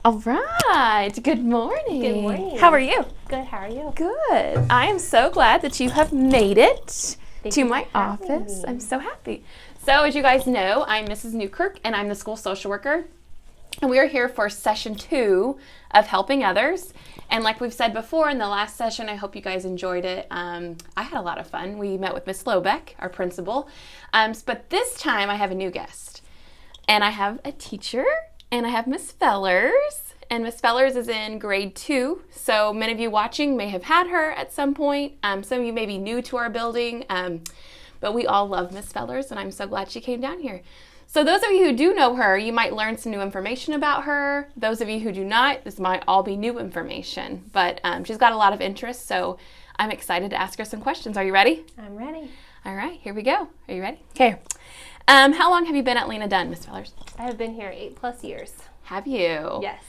All right. Good morning. Good morning. How are you? Good. How are you? Good. I am so glad that you have made it to you my for having office. me. I'm so happy. So as you guys know, I'm Mrs. Newkirk and I'm the school social worker. And we are here for session 2 of Helping Others. And like we've said before in the last session, I hope you guys enjoyed it. I had a lot of fun. We met with Miss Lobeck, our principal. But this time I have a new guest. And I have a teacher, and I have Miss Fellers. And Miss Fellers is in grade 2. So many of you watching may have had her at some point. Some of you may be new to our building. But we all love Miss Fellers, and I'm so glad she came down here. So those of you who do know her, you might learn some new information about her. Those of you who do not, this might all be new information. But she's got a lot of interest, so I'm excited to ask her some questions. Are you ready? I'm ready. All right, here we go. Are you ready? Okay. How long have you been at Lena Dunn, Miss Fellers? I have been here 8+ years. Have you? Yes.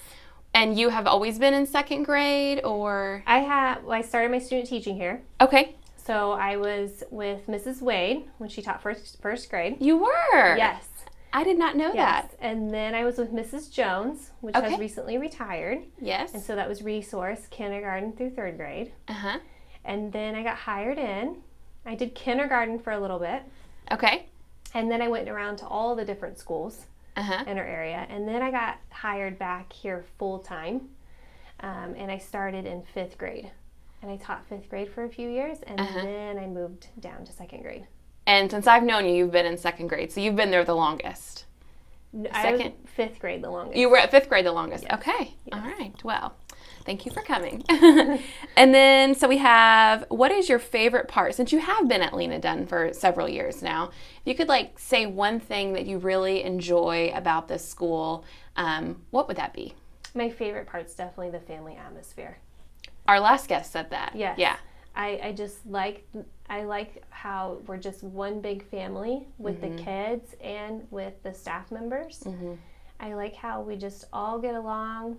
And you have always been in second grade, or? I started my student teaching here. Okay. So I was with Mrs. Wade when she taught first grade. You were? Yes. I did not know Yes. that. And then I was with Mrs. Jones, which Okay. has recently retired. Yes. And so that was resource kindergarten through 3rd grade. Uh-huh. And then I got hired in. I did kindergarten for a little bit. Okay. And then I went around to all the different schools Uh-huh. in our area. And then I got hired back here full time. And I started in 5th grade. And I taught 5th grade for a few years. And then I moved down to 2nd grade. And since I've known you, you've been in second grade, so you've been there the longest. I was Second? 5th grade the longest. You were at 5th grade the longest. Yes. Okay. Yes. All right. Well, thank you for coming. And then, so we have, what is your favorite part? Since you have been at Lena Dunn for several years now, if you could say one thing that you really enjoy about this school, what would that be? My favorite part's definitely the family atmosphere. Our last guest said that. Yes. Yeah. I just like how we're just one big family with the kids and with the staff members. Mm-hmm. I like how we just all get along.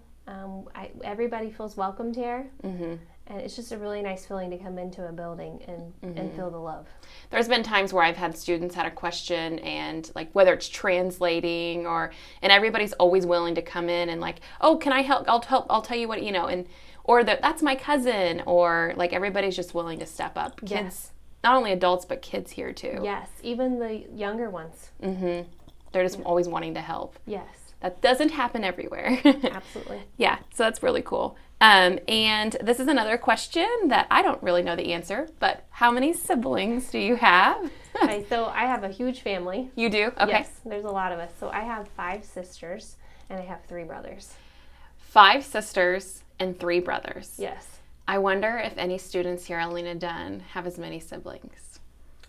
Everybody feels welcomed here. Mm-hmm. And it's just a really nice feeling to come into a building and feel the love. There's been times where I've had students had a question and whether it's translating and everybody's always willing to come in and oh, can I help? I'll tell you what, or that's my cousin, or everybody's just willing to step up. Kids, Yes. not only adults, but kids here too. Yes, even the younger ones. Mm-hmm. They're just always wanting to help. Yes, That doesn't happen everywhere. absolutely. Yeah, so that's really cool. And this is another question that I don't really know the answer, but how many siblings do you have? Okay, so I have a huge family. You do? Okay. Yes, there's a lot of us. So I have 5 sisters and I have 3 brothers. 5 sisters and 3 brothers. Yes. I wonder if any students here at Lena Dunn have as many siblings.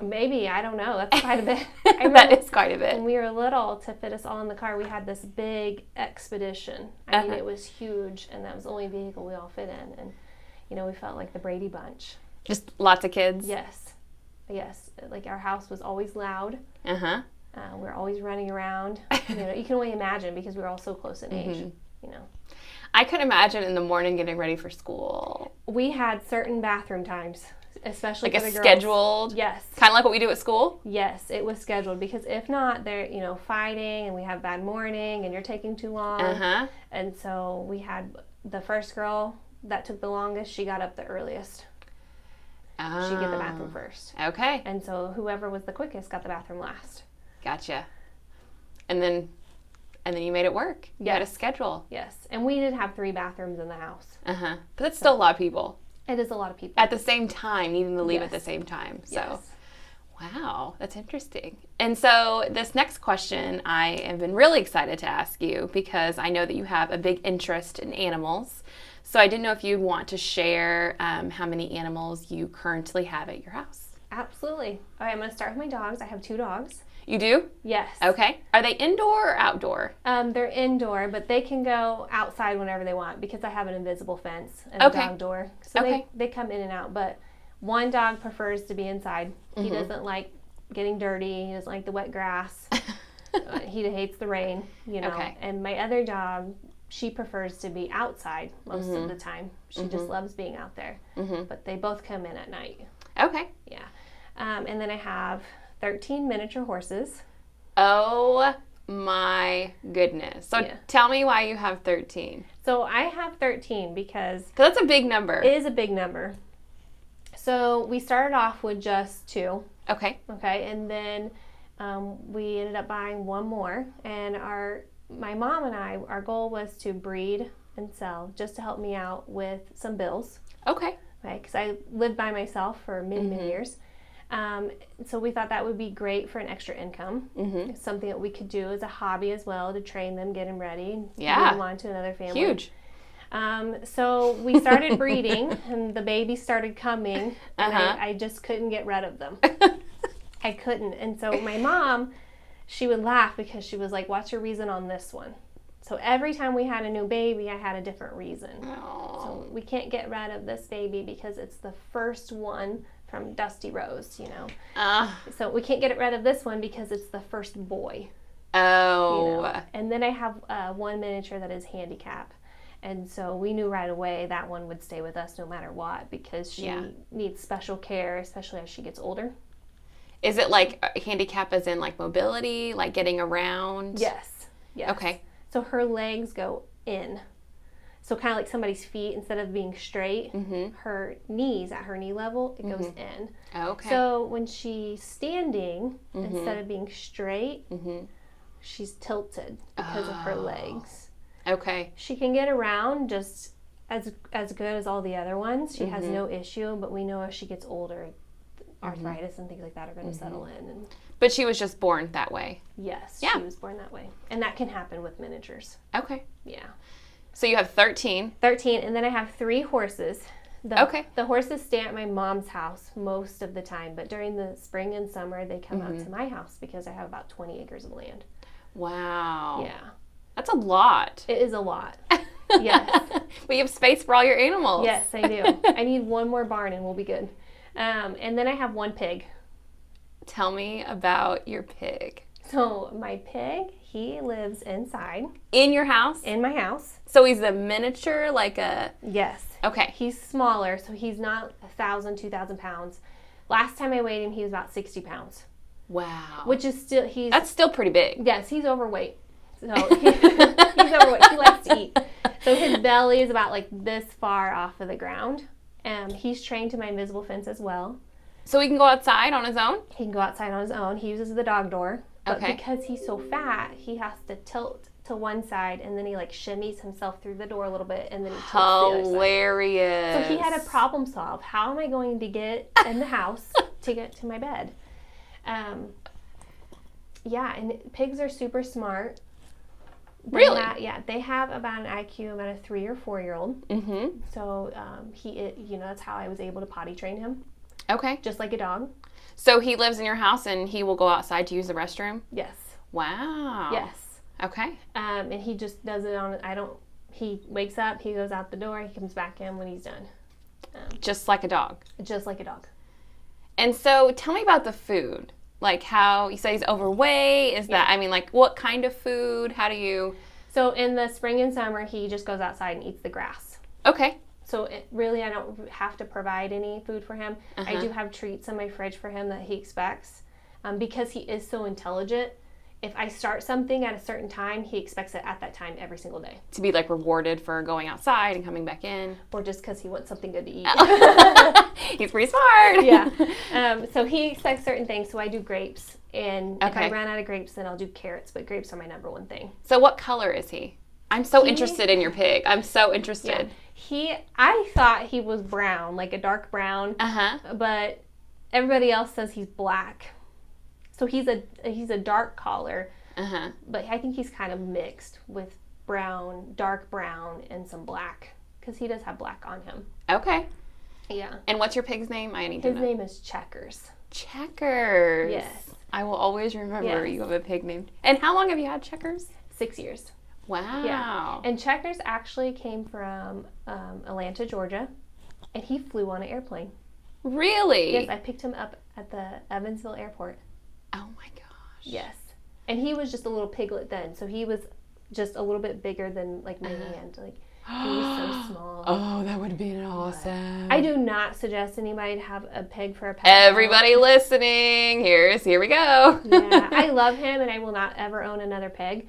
Maybe, I don't know. That's quite a bit. That is quite a bit. When we were little, to fit us all in the car, we had this big expedition. I mean, it was huge, and that was the only vehicle we all fit in. And, we felt like the Brady Bunch. Just lots of kids? Yes. Yes. Our house was always loud. Uh-huh. We were always running around. You can only imagine because we were all so close in age, I could imagine in the morning getting ready for school. We had certain bathroom times, especially for the girls. Scheduled? Yes. Kind of like what we do at school? Yes, it was scheduled because if not, they're, fighting and we have bad morning and you're taking too long. Uh-huh. And so we had the first girl that took the longest, she got up the earliest. Oh. She'd get the bathroom first. Okay. And so whoever was the quickest got the bathroom last. Gotcha. And then you made it work. You had a schedule. Yes. And we did have 3 bathrooms in the house. Uh-huh. But that's still a lot of people. It is a lot of people. At the same time, needing to leave at the Yes. same time. So, Yes. wow, that's interesting. And so this next question I have been really excited to ask you because I know that you have a big interest in animals. So I didn't know if you'd want to share how many animals you currently have at your house. Absolutely. All right, I'm going to start with my dogs. I have 2 dogs. You do? Yes. Okay. Are they indoor or outdoor? They're indoor, but they can go outside whenever they want because I have an invisible fence and Okay. a dog door. So Okay. they come in and out. But one dog prefers to be inside. He doesn't like getting dirty. He doesn't like the wet grass. He hates the rain, Okay. And my other dog, she prefers to be outside most of the time. She just loves being out there. But they both come in at night. Okay. Yeah. And then I have 13 miniature horses. Oh my goodness. So Yeah. tell me why you have 13. So I have 13 because Because that's a big number. it is a big number. So we started off with just 2. Okay. Okay, and then we ended up buying one more. And my mom and I, our goal was to breed and sell just to help me out with some bills. Okay. Right, because I lived by myself for many years. So we thought that would be great for an extra income. It's something that we could do as a hobby as well to train them, get them ready, and move them on to another family. Huge. So we started breeding, and the babies started coming, and I just couldn't get rid of them. I couldn't. And so my mom, she would laugh because she was like, what's your reason on this one? So every time we had a new baby, I had a different reason. Oh. So we can't get rid of this baby because it's the first one from Dusty Rose, you know. So we can't get rid of this one because it's the first boy. Oh. You know? And then I have one miniature that is handicap. And so we knew right away that one would stay with us no matter what because she needs special care, especially as she gets older. Is it like handicap as in like mobility, like getting around? Yes. Okay. So her legs go in. So kind of like somebody's feet, instead of being straight, her knees at her knee level, it goes in. Okay. So when she's standing, instead of being straight, she's tilted because of her legs. Okay. She can get around just as good as all the other ones. She has no issue, but we know as she gets older, arthritis and things like that are going to settle in. And But she was just born that way. yes, Yeah. she was born that way. And that can happen with miniatures. Okay. Yeah. So you have 13. 13, and then I have 3 horses. Okay. The horses stay at my mom's house most of the time, but during the spring and summer, they come out to my house because I have about 20 acres of land. Wow. Yeah. That's a lot. It is a lot. Yes. But you have space for all your animals. Yes, I do. I need one more barn and we'll be good. And then I have 1 pig. Tell me about your pig. So my pig, he lives inside In your house? in my house. So he's a miniature, like a... Yes. Okay. He's smaller, so he's not 1,000, 2,000 pounds. Last time I weighed him, he was about 60 pounds, Wow. which is still, That's still pretty big. yes, he's overweight. So he's overweight. He likes to eat. So his belly is about like this far off of the ground. He's trained to my invisible fence as well. So he can go outside on his own? He can go outside on his own. He uses the dog door. But Okay. because he's so fat, he has to tilt to one side, and then he like shimmies himself through the door a little bit, and then he tilts the other side. Hilarious. So he had a problem solve. How am I going to get in the house to get to my bed? Yeah, and pigs are super smart. Really? They have about an IQ about a 3 or 4 year old. Mm-hmm. So that's how I was able to potty train him, Okay. just like a dog. So he lives in your house and he will go outside to use the restroom? Yes. Wow. Yes. Okay. And he just does it he wakes up, he goes out the door, he comes back in when he's done. Just like a dog. Just like a dog. And so tell me about the food. Like how, you say he's overweight. Is that, I mean, like what kind of food? How do you? So in the spring and summer, he just goes outside and eats the grass. Okay. So I don't have to provide any food for him. I do have treats in my fridge for him that he expects. Because he is so intelligent, if I start something at a certain time, he expects it at that time every single day. To be like rewarded for going outside and coming back in. Or just because he wants something good to eat. He's pretty smart. Yeah. So he expects certain things, so I do grapes. And if I run out of grapes, then I'll do carrots. But grapes are my number one thing. So what color is he? I'm so interested in your pig. I'm so interested. I thought he was brown, like a dark brown. But everybody else says he's black. So he's a dark collar. But I think he's kind of mixed with brown, dark brown, and some black. Because he does have black on him. Okay. Yeah. And what's your pig's name? I need to know. His name is Checkers. Checkers. Yes. I will always remember Yes. you have a pig named. And how long have you had Checkers? 6 years. Wow. Yeah. And Checkers actually came from Atlanta, Georgia. And he flew on an airplane. Really? Yes, I picked him up at the Evansville airport. Oh my gosh. Yes. And he was just a little piglet then. So he was just a little bit bigger than like my hand. Like he was so small. Oh, that would be awesome. I do not suggest anybody to have a pig for a pet. Everybody listening, here we go. Yeah, I love him, and I will not ever own another pig.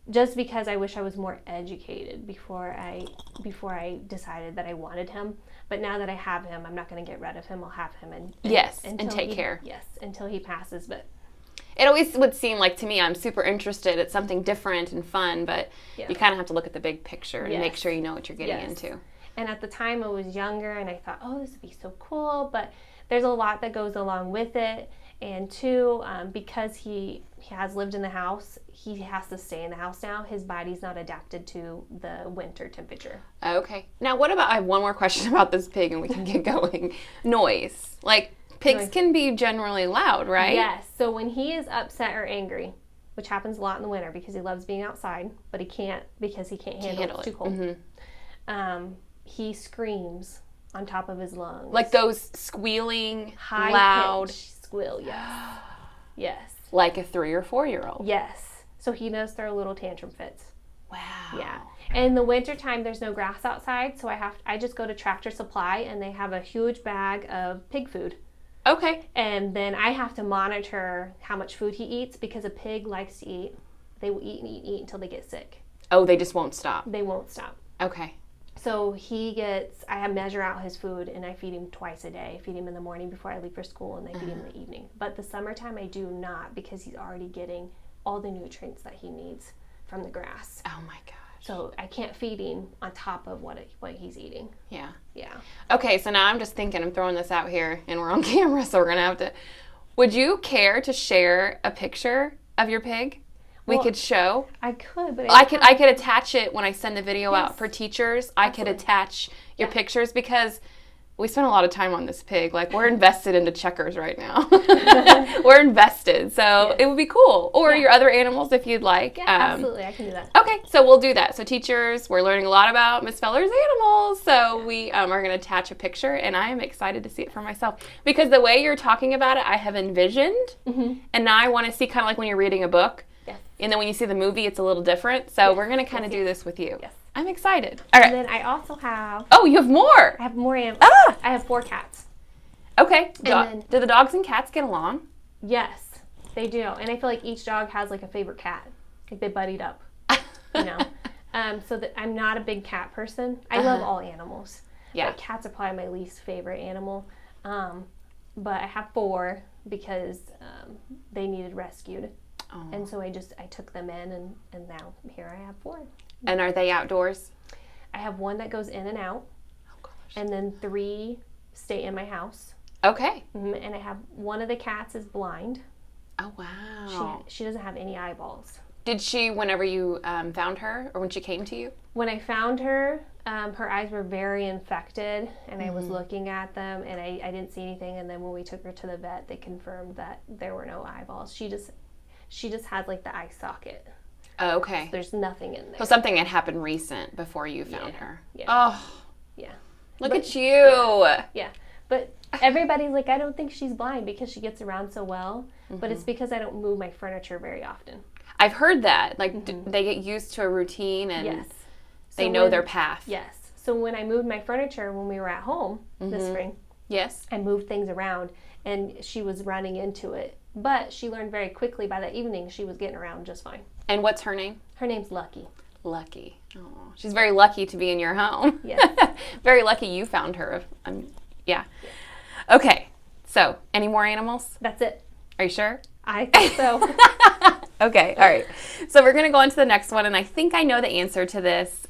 Just because I wish I was more educated before I decided that I wanted him. But now that I have him, I'm not going to get rid of him. I'll have him and take care. Yes, until he passes. But it always would seem like to me, I'm super interested. It's something different and fun, but you kind of have to look at the big picture and make sure you know what you're getting into. And at the time, I was younger, and I thought, oh, this would be so cool. But there's a lot that goes along with it. And two, because he has lived in the house, he has to stay in the house now. His body's not adapted to the winter temperature. Okay. Now, what about, I have one more question about this pig, and we can get going. Noise. Like, pigs can be generally loud, right? Yes. So when he is upset or angry, which happens a lot in the winter because he loves being outside, but he can't because he can't handle it. It's too cold. He screams on top of his lungs. Like those squealing, high loud squeal, yes. Yes. Like a 3 or 4-year-old. Yes. So he knows throw little tantrum fits. Wow. Yeah. And in the wintertime, there's no grass outside, so I just go to Tractor Supply, and they have a huge bag of pig food. Okay. And then I have to monitor how much food he eats, because a pig likes to eat. They will eat and eat and eat until they get sick. Oh, they just won't stop. They won't stop. Okay. So I measure out his food, and I feed him twice a day. I feed him in the morning before I leave for school, and I feed him in the evening. But the summertime, I do not, because he's already getting all the nutrients that he needs from the grass. Oh my gosh. So I can't feed him on top of what he's eating. Yeah. Yeah. Okay, so now I'm just thinking, I'm throwing this out here, and we're on camera, so we're going to have to... Would you care to share a picture of your pig? We could show. I could, but I could attach it when I send the video out for teachers. I could attach your pictures, because we spent a lot of time on this pig. Like, we're invested into Checkers right now. We're invested, so it would be cool. Or your other animals if you'd like. Yeah, absolutely, I can do that. Okay, so we'll do that. So teachers, we're learning a lot about Miss Feller's animals, so we are going to attach a picture, and I am excited to see it for myself. Because the way you're talking about it, I have envisioned, and now I want to see, kind of like when you're reading a book. Yes. And then when you see the movie, it's a little different. So we're going to kind of do this with you. Yes. I'm excited. All right. And then I also have... Oh, you have more. I have more animals. Ah! I have 4 cats. Okay. Do the dogs and cats get along? Yes, they do. And I feel like each dog has like a favorite cat. Like they buddied up, you know. So that I'm not a big cat person. I love all animals. Yeah. But cats are probably my least favorite animal. But I have 4 because they needed rescued. Oh. And so I took them in, and now here I have 4. And are they outdoors? I have 1 that goes in and out. Oh, gosh. And then 3 stay in my house. Okay. And I have one of the cats is blind. Oh, wow. She doesn't have any eyeballs. Did she, whenever you found her, or when she came to you? When I found her, her eyes were very infected, and I was looking at them, and I didn't see anything. And then when we took her to the vet, they confirmed that there were no eyeballs. She just had like the eye socket. Oh, okay. So there's nothing in there. So something had happened recent before you found her. Yeah. Oh. Yeah. Look at you. Yeah. But everybody's like, I don't think she's blind because she gets around so well. But it's because I don't move my furniture very often. I've heard that. Like, they get used to a routine, and they know their path. Yes. So when I moved my furniture when we were at home this spring, I moved things around, and she was running into it. But she learned very quickly by that evening she was getting around just fine. And what's her name? Her name's Lucky. Lucky. Oh, she's very lucky to be in your home. Yes. Very lucky you found her. Yeah. Okay. So, any more animals? That's it. Are you sure? I think so. Okay. All right. So we're going to go on to the next one, and I think I know the answer to this.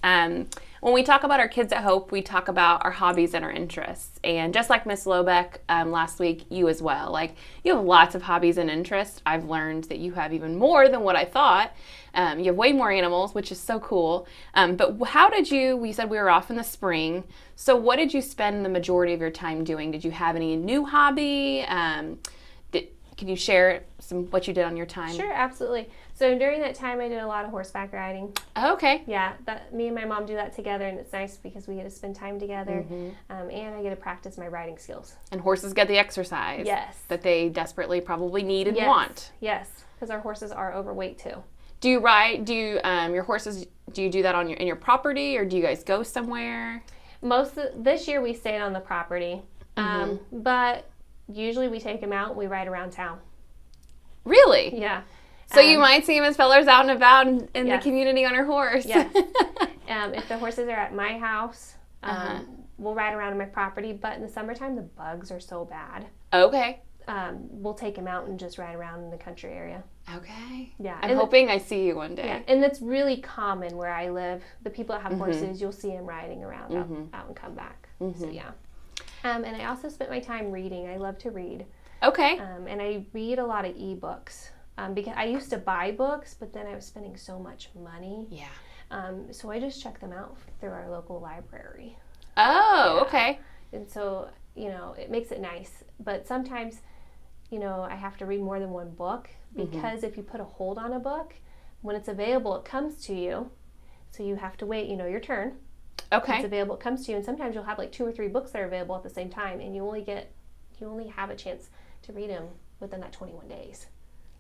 When we talk about our Kids at Hope, we talk about our hobbies and our interests. And just like Miss Lobeck last week, you as well. Like, you have lots of hobbies and interests. I've learned that you have even more than what I thought. You have way more animals, which is so cool. But how did we said we were off in the spring. So what did you spend the majority of your time doing? Did you have any new hobby? Can you share what you did on your time? Sure, absolutely. So during that time, I did a lot of horseback riding. Oh, okay. Yeah, me and my mom do that together, and it's nice because we get to spend time together, and I get to practice my riding skills. And horses get the exercise. Yes. That they desperately probably need and want. Yes, because our horses are overweight too. Do you ride? Do you your horses? Do you do that in your property, or do you guys go somewhere? This year we stayed on the property, but usually we take them out and we ride around town. Really? Yeah. So you might see him as fellers out and about in yes. the community on her horse. Yes. If the horses are at my house, we'll ride around on my property. But in the summertime, the bugs are so bad. Okay. We'll take them out and just ride around in the country area. Okay. Yeah. I'm hoping I see you one day. Yeah. And that's really common where I live. The people that have horses, you'll see them riding around out and come back. So yeah. And I also spent my time reading. I love to read. Okay. And I read a lot of ebooks. Because I used to buy books, but then I was spending so much money. Yeah. So I just check them out through our local library. Oh, Yeah. okay. And so, it makes it nice. But sometimes, I have to read more than one book because if you put a hold on a book, when it's available, it comes to you. So you have to wait, your turn. Okay. It's available, it comes to you. And sometimes you'll have like 2 or 3 books that are available at the same time. And you only have a chance to read them within that 21 days.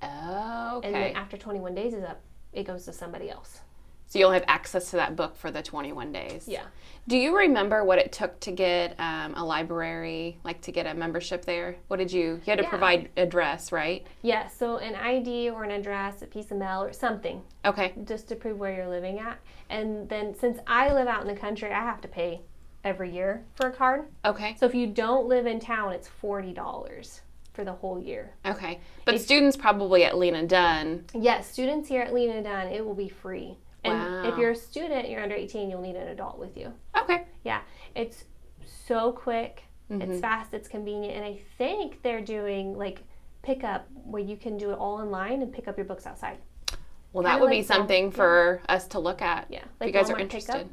Oh, okay. And then after 21 days is up, it goes to somebody else. So you'll have access to that book for the 21 days. Yeah. Do you remember what it took to get a library, like to get a membership there? What did you had to provide address, right? Yeah, so an ID or an address, a piece of mail or something. Okay. Just to prove where you're living at. And then since I live out in the country, I have to pay every year for a card. Okay. So if you don't live in town, it's $40 for the whole year. Okay. But students probably at Lena Dunn. Yes, students here at Lena Dunn, it will be free. And wow. if you're a student, you're under 18, you'll need an adult with you. Okay. Yeah. It's so quick. It's fast. It's convenient. And I think they're doing like pickup where you can do it all online and pick up your books outside. Well, that would be something for us to look at. Yeah. If you guys Walmart are interested. pickup.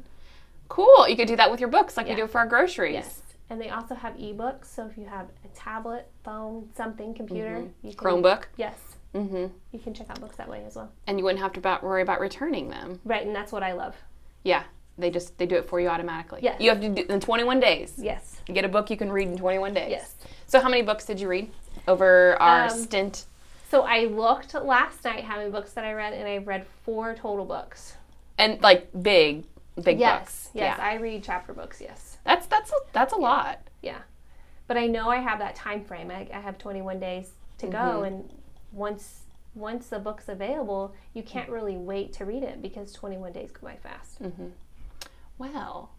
Cool. You could do that with your books like you do for our groceries. Yes. And they also have ebooks. So if you have a tablet, phone, something, computer. You can, Chromebook. Yes. You can check out books that way as well. And you wouldn't have to worry about returning them. Right, and that's what I love. Yeah, they do it for you automatically. Yes. You have to do it in 21 days. Yes. You get a book you can read in 21 days. Yes. So how many books did you read over our stint? So I looked last night how many books that I read, and I read 4 total books. And like big books. Yes, yeah. I read chapter books. Yes. That's a lot. Yeah, but I know I have that time frame. I have 21 days to go, and once the book's available, you can't really wait to read it because 21 days go by fast. Well,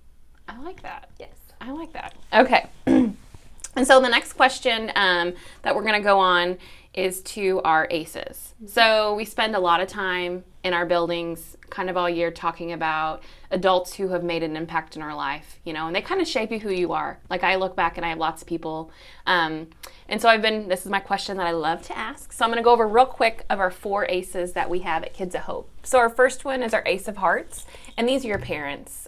I like that. Yes. I like that. Okay. And so the next question that we're going to go on is to our ACEs. So we spend a lot of time in our buildings kind of all year talking about adults who have made an impact in our life, and they kind of shape you who you are. Like I look back and I have lots of people. And so this is my question that I love to ask. So I'm going to go over real quick of our 4 ACEs that we have at Kids at Hope. So our first one is our ACE of Hearts. And these are your parents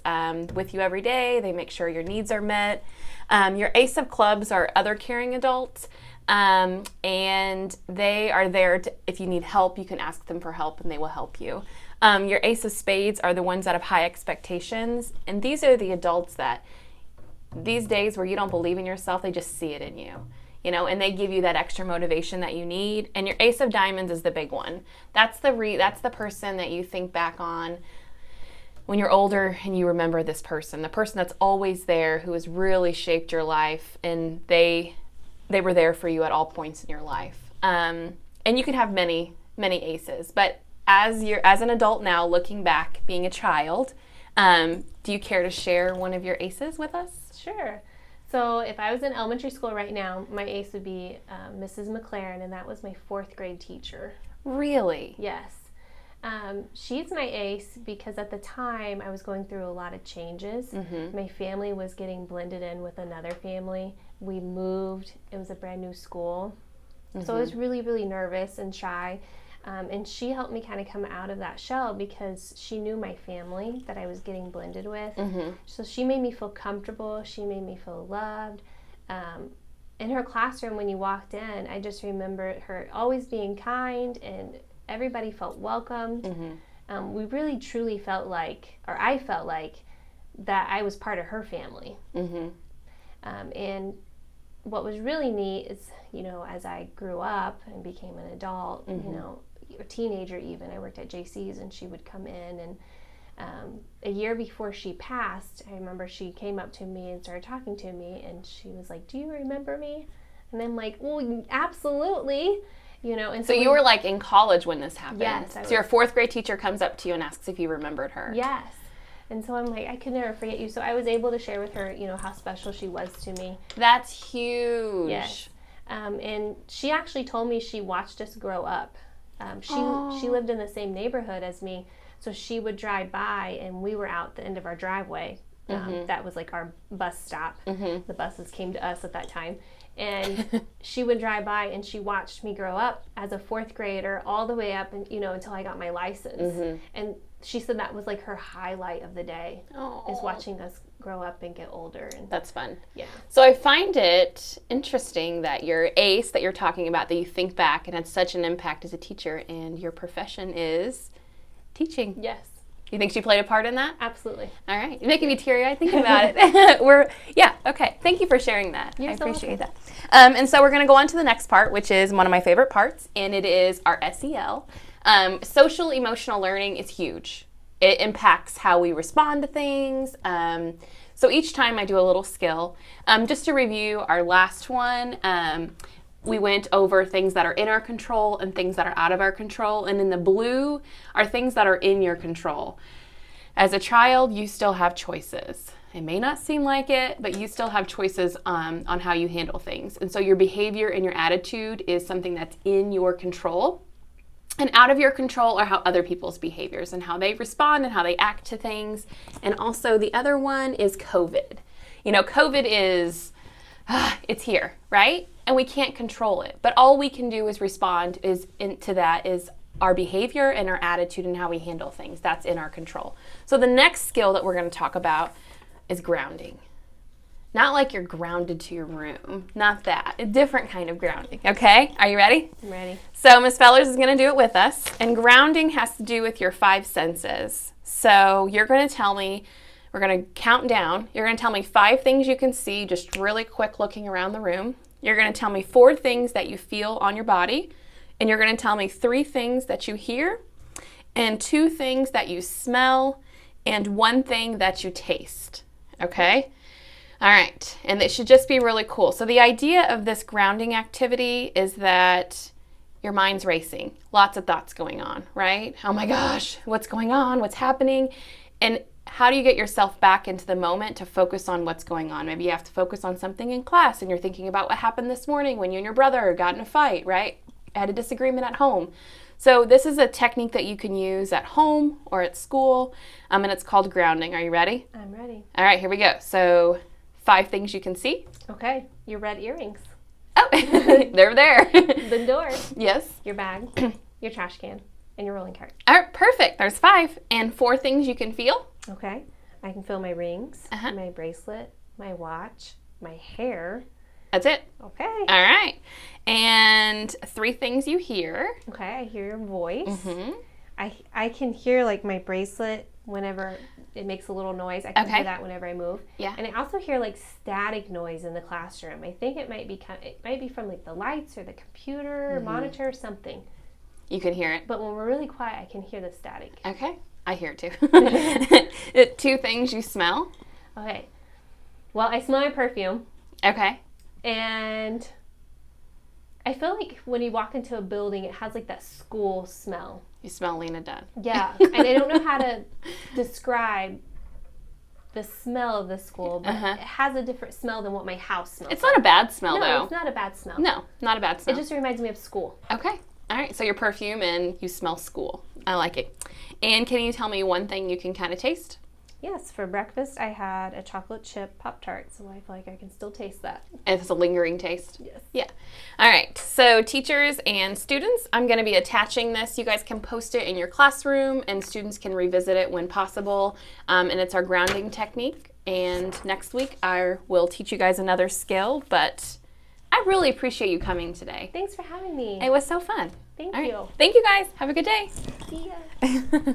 with you every day. They make sure your needs are met. Your ACE of Clubs are other caring adults. And they are there if you need help, you can ask them for help and they will help you. Your ACE of Spades are the ones that have high expectations. And these are the adults that these days where you don't believe in yourself, they just see it in you. And they give you that extra motivation that you need. And your Ace of Diamonds is the big one. That's the person that you think back on when you're older and you remember this person, the person that's always there, who has really shaped your life, and they were there for you at all points in your life. And you can have many, many ACEs, but as an adult now, looking back, being a child, do you care to share one of your ACEs with us? Sure. So if I was in elementary school right now, my ACE would be Mrs. McLaren, and that was my 4th grade teacher. Really? Yes. She's my ACE because at the time I was going through a lot of changes. My family was getting blended in with another family. We moved. It was a brand new school. So I was really, really nervous and shy. And she helped me kind of come out of that shell because she knew my family that I was getting blended with. So she made me feel comfortable. She made me feel loved. In her classroom, when you walked in, I just remember her always being kind, and everybody felt welcomed. We really, truly felt like, or I felt like, that I was part of her family. And what was really neat is, as I grew up and became an adult, a teenager even. I worked at JC's, and she would come in, and a year before she passed, I remember she came up to me and started talking to me, and she was like, "Do you remember me?" And I'm like, "Well, absolutely." And so you were like in college when this happened. Yes. So your 4th grade teacher comes up to you and asks if you remembered her. Yes. And so I'm like, I could never forget you. So I was able to share with her, how special she was to me. That's huge. Yes. And she actually told me she watched us grow up. She lived in the same neighborhood as me. So she would drive by, and we were out the end of our driveway. That was like our bus stop. The buses came to us at that time. And she would drive by, and she watched me grow up as a 4th grader all the way up, and until I got my license. And she said that was like her highlight of the day, is watching us grow up and get older. And that's fun. Yeah. So I find it interesting that your ACE that you're talking about, that you think back and had such an impact as a teacher, and your profession is teaching. Yes. You think she played a part in that? Absolutely. All right. You're making me teary-eyed thinking about it. Okay. Thank you for sharing that. I appreciate that. And so we're going to go on to the next part, which is one of my favorite parts, and it is our SEL. Social emotional learning is huge. It impacts how we respond to things. So each time I do a little skill. Just to review our last one, we went over things that are in our control and things that are out of our control. And in the blue are things that are in your control. As a child, you still have choices. It may not seem like it, but you still have choices on how you handle things. And so your behavior and your attitude is something that's in your control. And out of your control are how other people's behaviors and how they respond and how they act to things. And also the other one is COVID. COVID is, it's here, right? And we can't control it. But all we can do is respond to that is our behavior and our attitude and how we handle things. That's in our control. So the next skill that we're going to talk about is grounding. Not like you're grounded to your room. Not that. A different kind of grounding. Okay? Are you ready? I'm ready. So Ms. Fellers is going to do it with us. And grounding has to do with your 5 senses. So you're going to tell me, we're going to count down. You're going to tell me 5 things you can see, just really quick looking around the room. You're going to tell me 4 things that you feel on your body. And you're going to tell me 3 things that you hear, and 2 things that you smell, and 1 thing that you taste. Okay? All right. And it should just be really cool. So the idea of this grounding activity is that your mind's racing. Lots of thoughts going on, right? Oh my gosh, what's going on? What's happening? And how do you get yourself back into the moment to focus on what's going on? Maybe you have to focus on something in class, and you're thinking about what happened this morning when you and your brother got in a fight, right? Had a disagreement at home. So this is a technique that you can use at home or at school, and it's called grounding. Are you ready? I'm ready. All right, here we go. So 5 things you can see. Okay. Your red earrings. Oh, they're there. The door. Yes. Your bag. Your trash can. And your rolling cart. All right, perfect. There's 5. And 4 things you can feel. Okay. I can feel my rings, my bracelet, my watch, my hair. That's it. Okay. All right. And 3 things you hear. Okay, I hear your voice. I can hear like my bracelet whenever it makes a little noise. I can hear that whenever I move. Yeah. And I also hear like static noise in the classroom. I think it might be from like the lights or the computer or monitor or something. You can hear it. But when we're really quiet, I can hear the static. Okay. I hear it too. 2 things you smell. Okay. Well, I smell my perfume. Okay. And I feel like when you walk into a building, it has like that school smell. You smell Lena Dunn. Yeah. And I don't know how to describe the smell of the school, but it has a different smell than what my house smells. It's not a bad smell, though. No, it's not a bad smell. No, not a bad smell. It just reminds me of school. Okay. All right. So your perfume and you smell school. I like it. And can you tell me 1 thing you can kind of taste? Yes, for breakfast I had a chocolate chip Pop-Tart, so I feel like I can still taste that. And it's a lingering taste? Yes. Yeah. All right. So teachers and students, I'm going to be attaching this. You guys can post it in your classroom, and students can revisit it when possible. And it's our grounding technique. And next week I will teach you guys another skill, but I really appreciate you coming today. Thanks for having me. It was so fun. Thank you. you. Thank you guys. Have a good day. See ya.